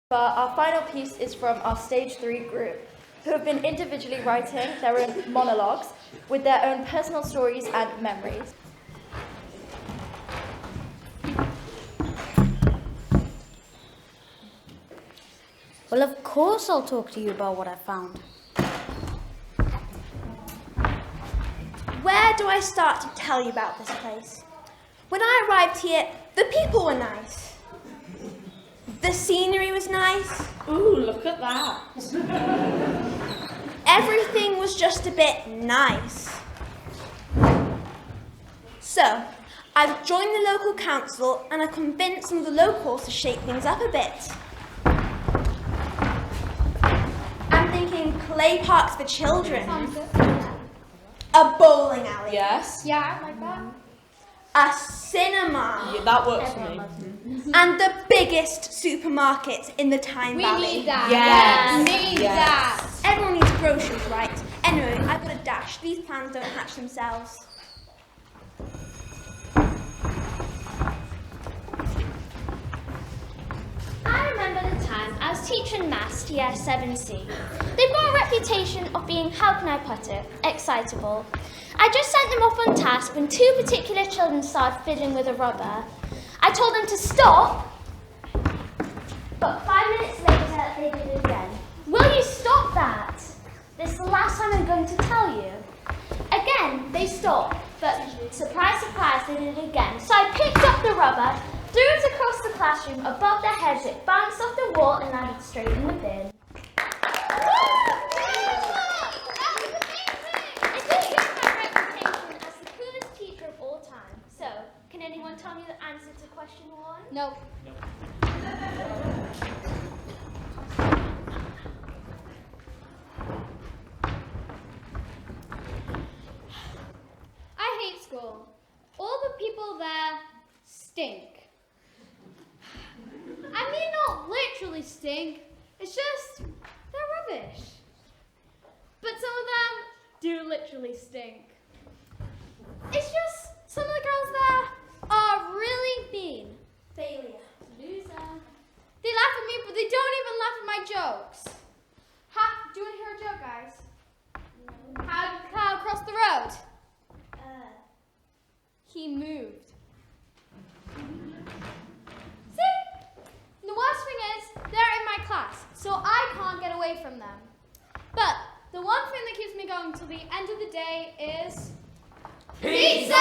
But our final piece is from our Stage 3 group, who have been individually writing their own monologues with their own personal stories and memories. Well, of course I'll talk to you about what I found. Where do I start to tell you about this place? When I arrived here, the people were nice. The scenery was nice. Ooh, look at that. Everything was just a bit nice. So, I've joined the local council and I've convinced some of the locals to shake things up a bit. I'm thinking play parks for children. A bowling alley. Yes. Yeah, I like that. A cinema. Yeah, that works for me. And the biggest supermarket in the Tyne Valley. We need that. Yes. We need Yes. that. Everyone needs groceries, right? Anyway, I've got a dash. These plans don't hatch themselves. I remember the time I was teaching maths to year 7C. They've got a reputation of being, how can I put it, excitable. I just sent them off on task when two particular children started fiddling with a rubber. I told them to stop, but 5 minutes later they did it again. Will you stop that? This is the last time I'm going to tell you. Again, they stopped, but surprise, surprise, they did it again. So I picked up the rubber, threw it across the classroom above their heads, it bounced off the wall and landed straight in the bin. It did get my reputation as the coolest teacher of all time. So, can anyone tell me the answer to question 1? No. I hate school. All the people there stink. I mean, not literally stink. It's just, they're rubbish. But some of them do literally stink. It's just, some of the girls there are really mean. Failure. Loser. They laugh at me, but they don't even laugh at my jokes. Do you want to hear a joke, guys? How did the cow cross the road? He moved. See? The worst thing is, they're in my class, so I can't get away from them. But the one thing that keeps me going till the end of the day is... Pizza!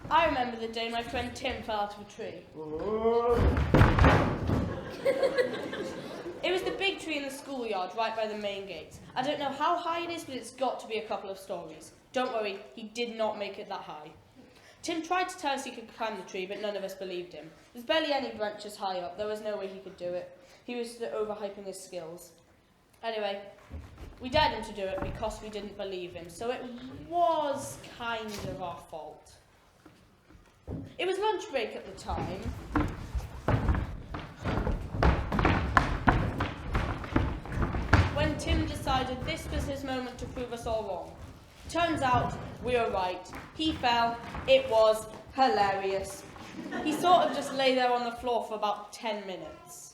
I remember the day my friend Tim fell out of a tree. It was the big tree in the schoolyard right by the main gate. I don't know how high it is, but it's got to be a couple of stories. Don't worry, he did not make it that high. Tim tried to tell us he could climb the tree, but none of us believed him. There's barely any branches high up. There was no way he could do it. He was overhyping his skills. Anyway, we dared him to do it because we didn't believe him, so it was kind of our fault. It was lunch break at the time. When Tim decided this was his moment to prove us all wrong. Turns out, we were right. He fell. It was hilarious. He sort of just lay there on the floor for about 10 minutes.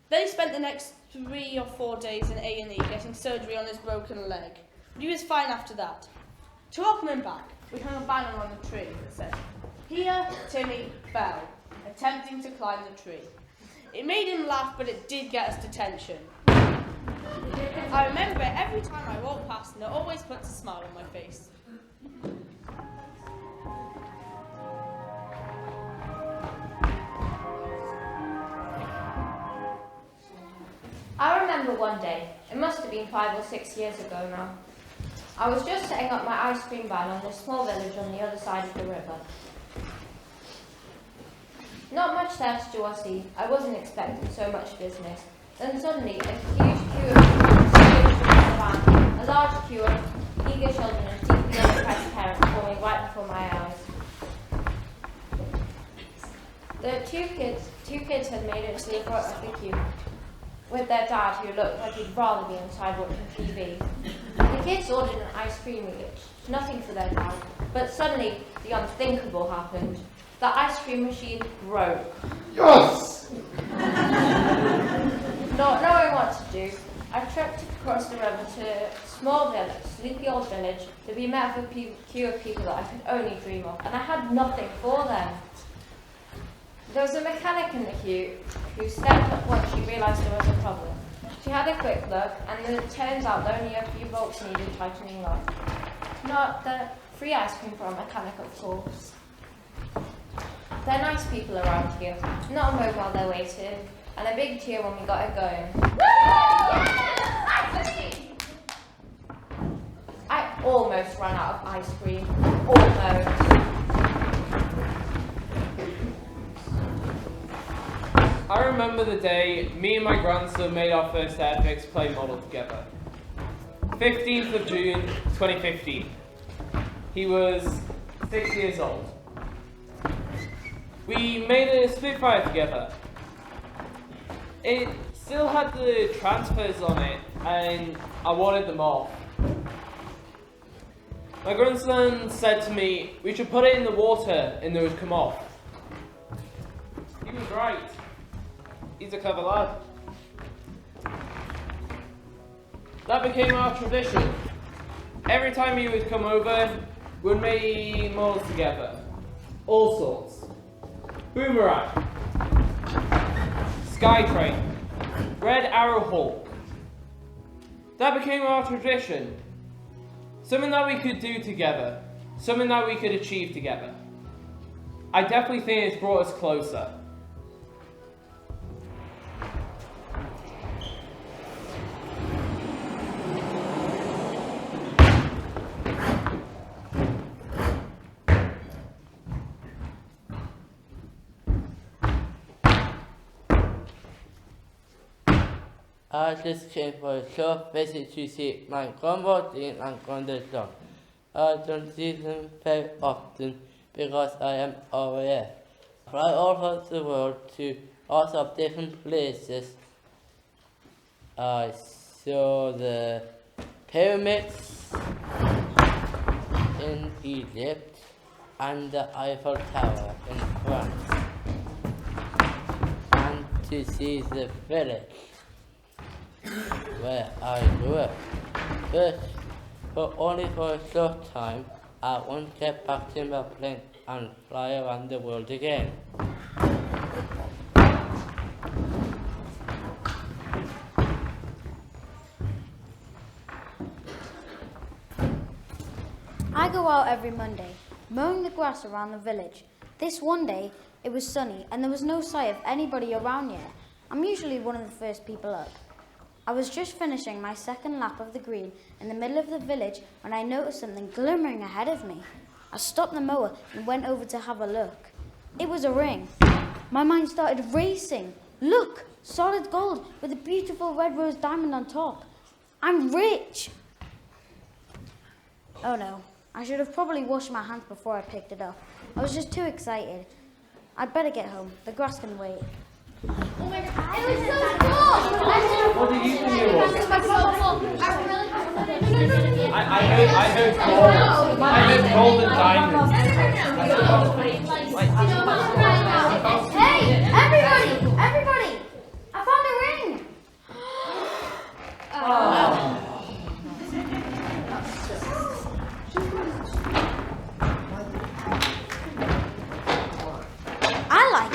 Then he spent the next 3 or 4 days in A&E getting surgery on his broken leg. But he was fine after that. To welcome him back, we hung a banner on the tree that said, "Here, Timmy fell, attempting to climb the tree." It made him laugh, but it did get us detention. I remember it every time I walk past, and it always puts a smile on my face. I remember one day, it must have been 5 or 6 years ago now. I was just setting up my ice cream van on this small village on the other side of the river. Not much there to do or see. I wasn't expecting so much business. Then suddenly, a huge queue of people surged from the van, a large queue of eager children and deeply unimpressed parents forming right before my eyes. The two kids had made it to the front of the queue with their dad, who looked like he'd rather be inside watching TV. He The kids ordered an ice cream each, nothing for their dad, but suddenly the unthinkable happened. The ice cream machine broke. Yes! Not knowing what to do, I trekked across the river to a small village, sleepy old village, to be met with a queue of people that I could only dream of, and I had nothing for them. There was a mechanic in the queue who stepped up once she realised there was a problem. She had a quick look, and it turns out that only a few bolts needed tightening up. Not the free ice cream for a mechanic, of course. They're nice people around here, not mobile they're waiting, and a big cheer when we got it going. I almost ran out of ice cream. Almost. I remember the day me and my grandson made our first Airfix play model together. 15th of June 2015. He was 6 years old. We made a Spitfire together. It still had the transfers on it, and I wanted them off. My grandson said to me, we should put it in the water and they would come off. He was right. He's a clever lad. That became our tradition. Every time he would come over, we'd make models together. All sorts. Boomerang, Skytrain, Red Arrow Hulk. That became our tradition. Something that we could do together. Something that we could achieve together. I definitely think it's brought us closer. I just came for a short visit to see my grandma, Dean, and granddad. I don't see them very often because I am over here. I fly all over the world to lots of different places. I saw the pyramids in Egypt and the Eiffel Tower in France. And to see the village where I grew up. But only for a short time, I won't get back to my plane and fly around the world again. I go out every Monday, mowing the grass around the village. This one day, it was sunny and there was no sight of anybody around yet. I'm usually one of the first people up. I was just finishing my second lap of the green in the middle of the village when I noticed something glimmering ahead of me. I stopped the mower and went over to have a look. It was a ring. My mind started racing. Look, solid gold with a beautiful red rose diamond on top. I'm rich. Oh no, I should have probably washed my hands before I picked it up. I was just too excited. I'd better get home. The grass can wait. Oh my god, it was so cool! What did you think it was? I heard gold. I heard gold and diamonds. Hey, everybody! I found a ring! I like